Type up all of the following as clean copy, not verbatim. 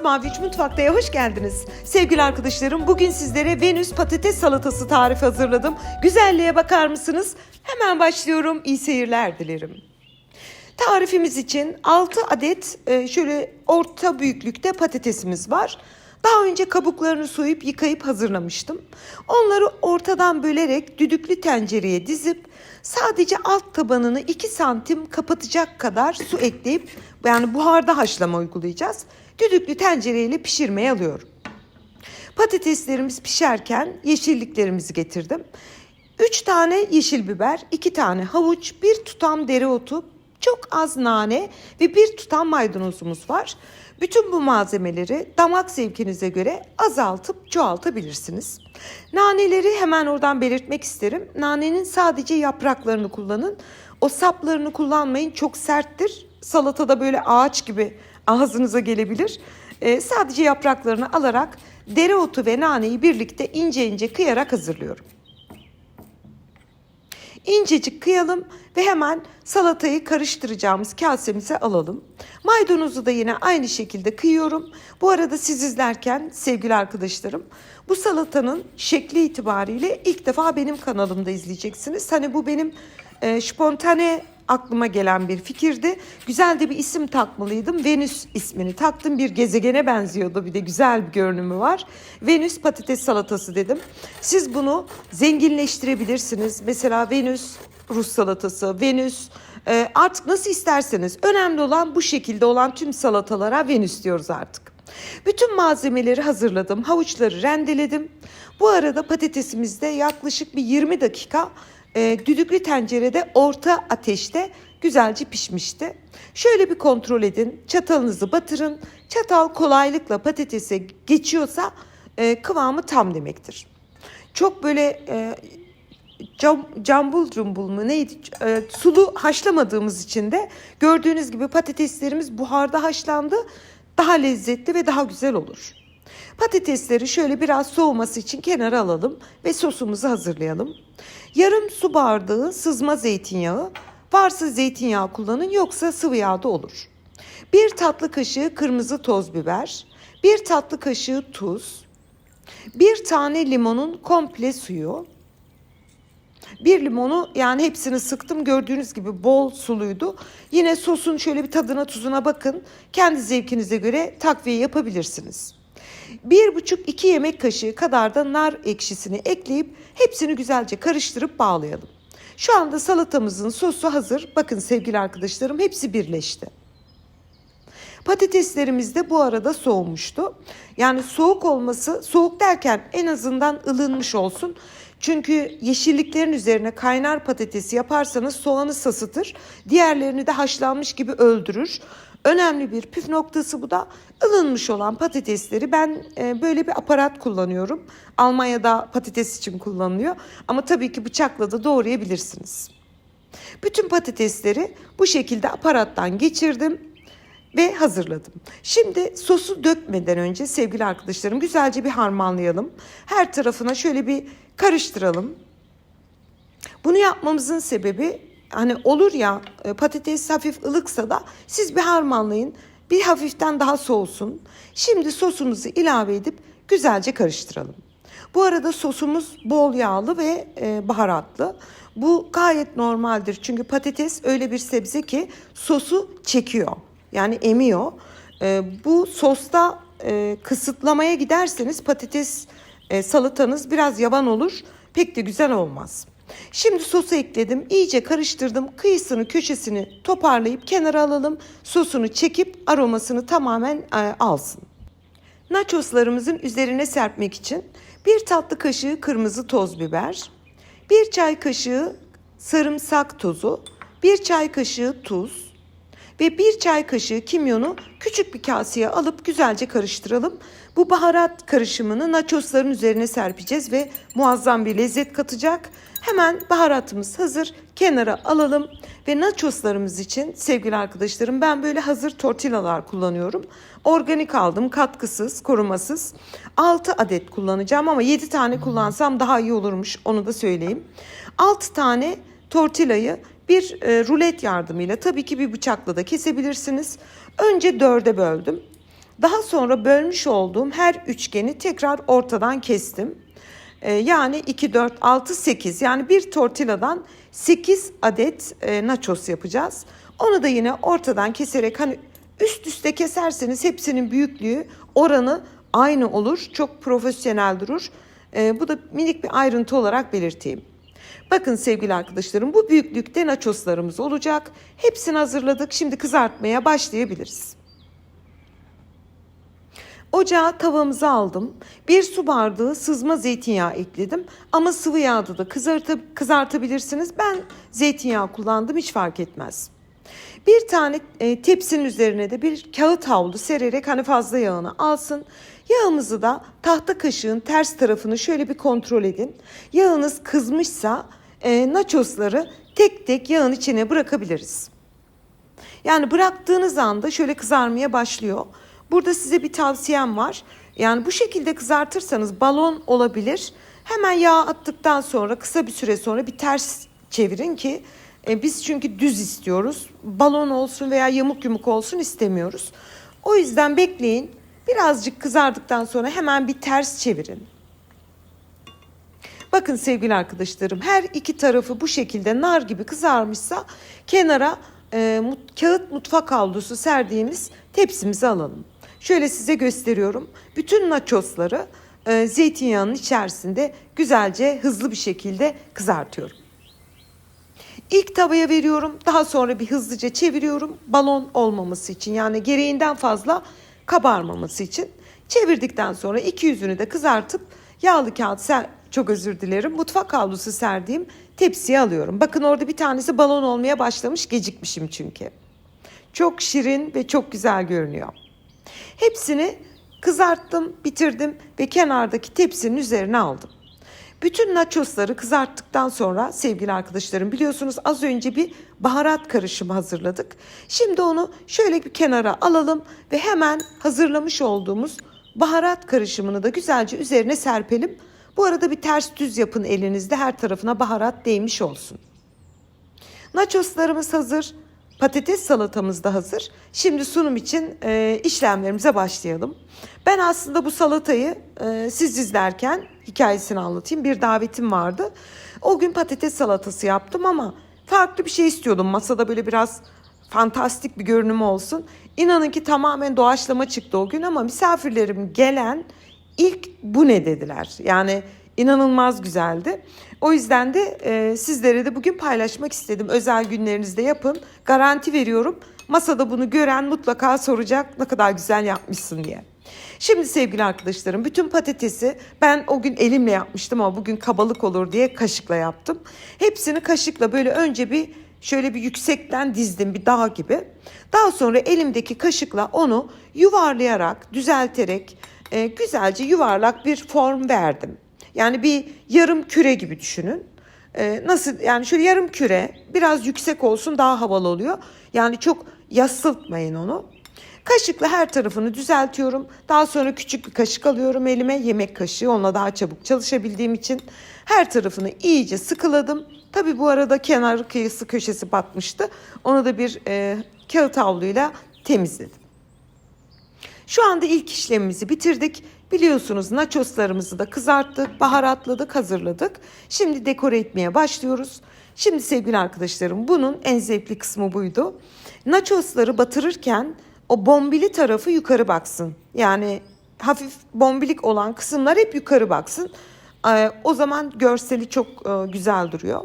Masmavi Mutfakta'ya hoş geldiniz. Sevgili arkadaşlarım, bugün sizlere Venüs patates salatası tarifi hazırladım. Güzelliğe bakar mısınız? Hemen başlıyorum. İyi seyirler dilerim. Tarifimiz için 6 adet şöyle orta büyüklükte patatesimiz var. Daha önce kabuklarını soyup yıkayıp hazırlamıştım. Onları ortadan bölerek düdüklü tencereye dizip sadece alt tabanını 2 santim kapatacak kadar su ekleyip yani buharda haşlama uygulayacağız. Düdüklü tencereyle pişirmeye alıyorum. Patateslerimiz pişerken yeşilliklerimizi getirdim. 3 tane yeşil biber, 2 tane havuç, 1 tutam dereotu, çok az nane ve 1 tutam maydanozumuz var. Bütün bu malzemeleri damak zevkinize göre azaltıp çoğaltabilirsiniz. Naneleri hemen oradan belirtmek isterim. Nanenin sadece yapraklarını kullanın. O saplarını kullanmayın, çok serttir. Salatada böyle ağaç gibi ağzınıza gelebilir. Sadece yapraklarını alarak dereotu ve naneyi birlikte ince ince kıyarak hazırlıyorum. İncecik kıyalım ve hemen salatayı karıştıracağımız kasemize alalım. Maydanozu da yine aynı şekilde kıyıyorum. Bu arada siz izlerken sevgili arkadaşlarım, bu salatanın şekli itibariyle ilk defa benim kanalımda izleyeceksiniz. Hani bu benim spontane aklıma gelen bir fikirdi. Güzel de bir isim takmalıydım. Venüs ismini taktım. Bir gezegene benziyordu. Bir de güzel bir görünümü var. Venüs patates salatası dedim. Siz bunu zenginleştirebilirsiniz. Mesela Venüs Rus salatası, Venüs artık nasıl isterseniz. Önemli olan bu şekilde olan tüm salatalara Venüs diyoruz artık. Bütün malzemeleri hazırladım. Havuçları rendeledim. Bu arada patatesimiz de yaklaşık bir 20 dakika düdüklü tencerede orta ateşte güzelce pişmişti. Şöyle bir kontrol edin. Çatalınızı batırın. Çatal kolaylıkla patatese geçiyorsa kıvamı tam demektir. Çok böyle cambul cumbul mu neydi? Sulu haşlamadığımız için de gördüğünüz gibi patateslerimiz buharda haşlandı. Daha lezzetli ve daha güzel olur. Patatesleri şöyle biraz soğuması için kenara alalım ve sosumuzu hazırlayalım. Yarım su bardağı sızma zeytinyağı, varsa zeytinyağı kullanın, yoksa sıvı yağ da olur. 1 tatlı kaşığı kırmızı toz biber, 1 tatlı kaşığı tuz, 1 tane limonun komple suyu. Bir limonu yani hepsini sıktım, gördüğünüz gibi bol suluydu. Yine sosun şöyle bir tadına tuzuna bakın. Kendi zevkinize göre takviye yapabilirsiniz. 1,5-2 yemek kaşığı kadar da nar ekşisini ekleyip hepsini güzelce karıştırıp bağlayalım. Şu anda salatamızın sosu hazır. Bakın sevgili arkadaşlarım, hepsi birleşti. Patateslerimiz de bu arada soğumuştu. Yani soğuk olması, soğuk derken en azından ılınmış olsun. Çünkü yeşilliklerin üzerine kaynar patatesi yaparsanız soğanı sasıtır. Diğerlerini de haşlanmış gibi öldürür. Önemli bir püf noktası bu da. Ilınmış olan patatesleri ben böyle bir aparat kullanıyorum. Almanya'da patates için kullanılıyor. Ama tabii ki bıçakla da doğrayabilirsiniz. Bütün patatesleri bu şekilde aparattan geçirdim ve hazırladım. Şimdi sosu dökmeden önce sevgili arkadaşlarım güzelce bir harmanlayalım. Her tarafına şöyle bir karıştıralım. Bunu yapmamızın sebebi, hani olur ya patates hafif ılıksa da siz bir harmanlayın. Bir hafiften daha soğusun. Şimdi sosumuzu ilave edip güzelce karıştıralım. Bu arada sosumuz bol yağlı ve baharatlı. Bu gayet normaldir. Çünkü patates öyle bir sebze ki sosu çekiyor. Yani emiyor. Bu sosta kısıtlamaya giderseniz patates salatanız biraz yavan olur. Pek de güzel olmaz. Şimdi sosu ekledim. İyice karıştırdım. Kıyısını köşesini toparlayıp kenara alalım. Sosunu çekip aromasını tamamen alsın. Nachoslarımızın üzerine serpmek için 1 tatlı kaşığı kırmızı toz biber, 1 çay kaşığı sarımsak tozu, 1 çay kaşığı tuz ve 1 çay kaşığı kimyonu küçük bir kaseye alıp güzelce karıştıralım. Bu baharat karışımını nachosların üzerine serpeceğiz ve muazzam bir lezzet katacak. Hemen baharatımız hazır. Kenara alalım ve nachoslarımız için sevgili arkadaşlarım ben böyle hazır tortillalar kullanıyorum. Organik aldım, katkısız, korumasız. 6 adet kullanacağım ama 7 tane kullansam daha iyi olurmuş, onu da söyleyeyim. 6 tane tortillayı bir rulet yardımıyla, tabii ki bir bıçakla da kesebilirsiniz. Önce 4'e böldüm. Daha sonra bölmüş olduğum her üçgeni tekrar ortadan kestim. Yani 2, 4, 6, 8 yani bir tortilladan 8 adet nachos yapacağız. Onu da yine ortadan keserek hani üst üste keserseniz hepsinin büyüklüğü oranı aynı olur. Çok profesyonel durur. Bu da minik bir ayrıntı olarak belirteyim. Bakın sevgili arkadaşlarım, bu büyüklükte nachoslarımız olacak. Hepsini hazırladık. Şimdi kızartmaya başlayabiliriz. Ocağa tavamızı aldım. 1 su bardağı sızma zeytinyağı ekledim. Ama sıvı yağda da kızartabilirsiniz. Ben zeytinyağı kullandım, hiç fark etmez. Bir tane tepsinin üzerine de bir kağıt havlu sererek hani fazla yağını alsın. Yağımızı da tahta kaşığın ters tarafını şöyle bir kontrol edin. Yağınız kızmışsa nachosları tek tek yağın içine bırakabiliriz. Yani bıraktığınız anda şöyle kızarmaya başlıyor. Burada size bir tavsiyem var. Yani bu şekilde kızartırsanız balon olabilir. Hemen yağ attıktan sonra kısa bir süre sonra bir ters çevirin ki biz çünkü düz istiyoruz. Balon olsun veya yamuk yumuk olsun istemiyoruz. O yüzden bekleyin. Birazcık kızardıktan sonra hemen bir ters çevirin. Bakın sevgili arkadaşlarım, her iki tarafı bu şekilde nar gibi kızarmışsa kenara kağıt mutfak havlusu serdiğimiz tepsimizi alalım. Şöyle size gösteriyorum. Bütün nachosları zeytinyağının içerisinde güzelce hızlı bir şekilde kızartıyorum. İlk tavaya veriyorum. Daha sonra bir hızlıca çeviriyorum. Balon olmaması için, yani gereğinden fazla kabarmaması için. Çevirdikten sonra iki yüzünü de kızartıp yağlı kağıt mutfak havlusu serdiğim tepsiye alıyorum. Bakın orada bir tanesi balon olmaya başlamış, gecikmişim çünkü. Çok şirin ve çok güzel görünüyor. Hepsini kızarttım, bitirdim ve kenardaki tepsinin üzerine aldım. Bütün nachosları kızarttıktan sonra sevgili arkadaşlarım, biliyorsunuz az önce bir baharat karışımı hazırladık. Şimdi onu şöyle bir kenara alalım ve hemen hazırlamış olduğumuz baharat karışımını da güzelce üzerine serpelim. Bu arada bir ters düz yapın elinizde, her tarafına baharat değmiş olsun. Nachoslarımız hazır. Patates salatamız da hazır. Şimdi sunum için işlemlerimize başlayalım. Ben aslında bu salatayı siz izlerken hikayesini anlatayım. Bir davetim vardı. O gün patates salatası yaptım ama farklı bir şey istiyordum. Masada böyle biraz fantastik bir görünüm olsun. İnanın ki tamamen doğaçlama çıktı o gün ama misafirlerim gelen ilk bu ne dediler. Yani inanılmaz güzeldi. O yüzden de sizlere de bugün paylaşmak istedim. Özel günlerinizde yapın. Garanti veriyorum. Masada bunu gören mutlaka soracak, ne kadar güzel yapmışsın diye. Şimdi sevgili arkadaşlarım, bütün patatesi ben o gün elimle yapmıştım ama bugün kabalık olur diye kaşıkla yaptım. Hepsini kaşıkla böyle önce şöyle bir yüksekten dizdim, bir dağ gibi. Daha sonra elimdeki kaşıkla onu yuvarlayarak, düzelterek güzelce yuvarlak bir form verdim. Yani bir yarım küre gibi düşünün. Nasıl yani, şöyle yarım küre, biraz yüksek olsun, daha havalı oluyor. Yani çok yassıltmayın onu. Kaşıkla her tarafını düzeltiyorum. Daha sonra küçük bir kaşık alıyorum elime, yemek kaşığı, onunla daha çabuk çalışabildiğim için her tarafını iyice sıkıladım. Tabii bu arada kenarı, kıyısı, köşesi batmıştı. Onu da bir kağıt havluyla temizledim. Şu anda ilk işlemimizi bitirdik. Biliyorsunuz nachoslarımızı da kızarttık, baharatladık, hazırladık. Şimdi dekore etmeye başlıyoruz. Şimdi sevgili arkadaşlarım, bunun en zevkli kısmı buydu. Nachosları batırırken o bombili tarafı yukarı baksın. Yani hafif bombilik olan kısımlar hep yukarı baksın. O zaman görseli çok güzel duruyor.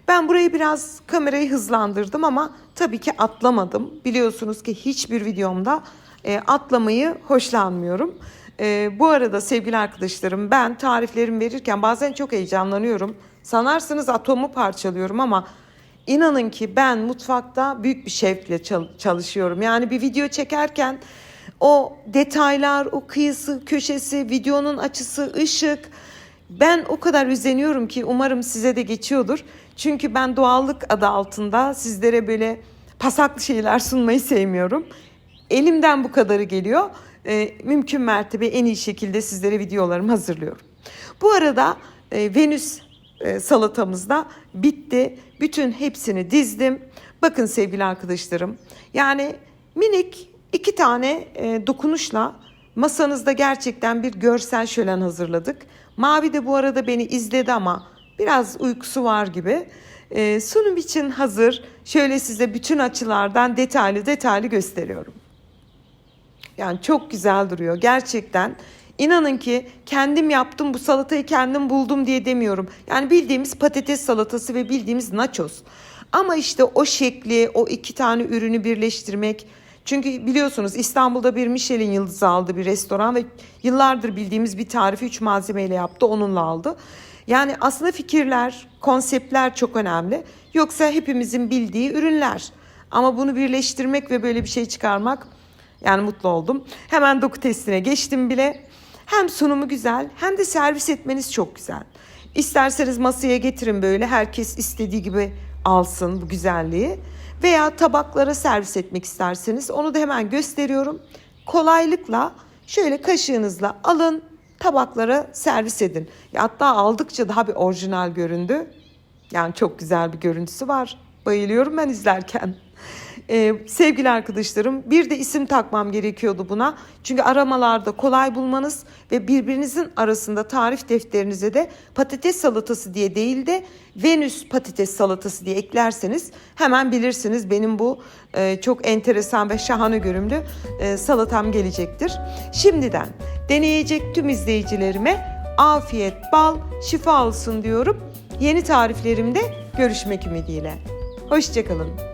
Ben burayı biraz kamerayı hızlandırdım ama tabii ki atlamadım. Biliyorsunuz ki hiçbir videomda atlamayı hoşlanmıyorum. Bu arada sevgili arkadaşlarım, ben tariflerimi verirken bazen çok heyecanlanıyorum. Sanarsınız atomu parçalıyorum ama inanın ki ben mutfakta büyük bir şevkle çalışıyorum. Yani bir video çekerken o detaylar, o kıyısı, köşesi, videonun açısı, ışık, ben o kadar özeniyorum ki umarım size de geçiyordur. Çünkü ben doğallık adı altında sizlere böyle pasaklı şeyler sunmayı sevmiyorum. Elimden bu kadarı geliyor. Mümkün mertebe en iyi şekilde sizlere videolarımı hazırlıyorum. Bu arada Venüs salatamız da bitti. Bütün hepsini dizdim. Bakın sevgili arkadaşlarım, yani minik 2 tane dokunuşla masanızda gerçekten bir görsel şölen hazırladık. Mavi de bu arada beni izledi ama biraz uykusu var gibi. Sunum için hazır. Şöyle size bütün açılardan detaylı gösteriyorum. Yani çok güzel duruyor gerçekten. İnanın ki kendim yaptım bu salatayı kendim buldum diye demiyorum. Yani bildiğimiz patates salatası ve bildiğimiz nachos. Ama işte o şekli, o 2 tane ürünü birleştirmek. Çünkü biliyorsunuz İstanbul'da bir Michelin yıldızı aldı bir restoran ve yıllardır bildiğimiz bir tarifi 3 malzemeyle yaptı, onunla aldı. Yani aslında fikirler, konseptler çok önemli. Yoksa hepimizin bildiği ürünler. Ama bunu birleştirmek ve böyle bir şey çıkarmak, yani mutlu oldum. Hemen doku testine geçtim bile. Hem sunumu güzel hem de servis etmeniz çok güzel. İsterseniz masaya getirin, böyle herkes istediği gibi alsın bu güzelliği. Veya tabaklara servis etmek isterseniz onu da hemen gösteriyorum. Kolaylıkla şöyle kaşığınızla alın, tabaklara servis edin. Hatta aldıkça daha bir orijinal göründü. Yani çok güzel bir görüntüsü var. Bayılıyorum ben izlerken. Sevgili arkadaşlarım, bir de isim takmam gerekiyordu buna. Çünkü aramalarda kolay bulmanız ve birbirinizin arasında tarif defterinize de patates salatası diye değil de Venüs patates salatası diye eklerseniz hemen bilirsiniz benim bu çok enteresan ve şahane görünümlü salatam gelecektir. Şimdiden deneyecek tüm izleyicilerime afiyet, bal, şifa olsun diyorum. Yeni tariflerimde görüşmek ümidiyle. Hoşça kalın.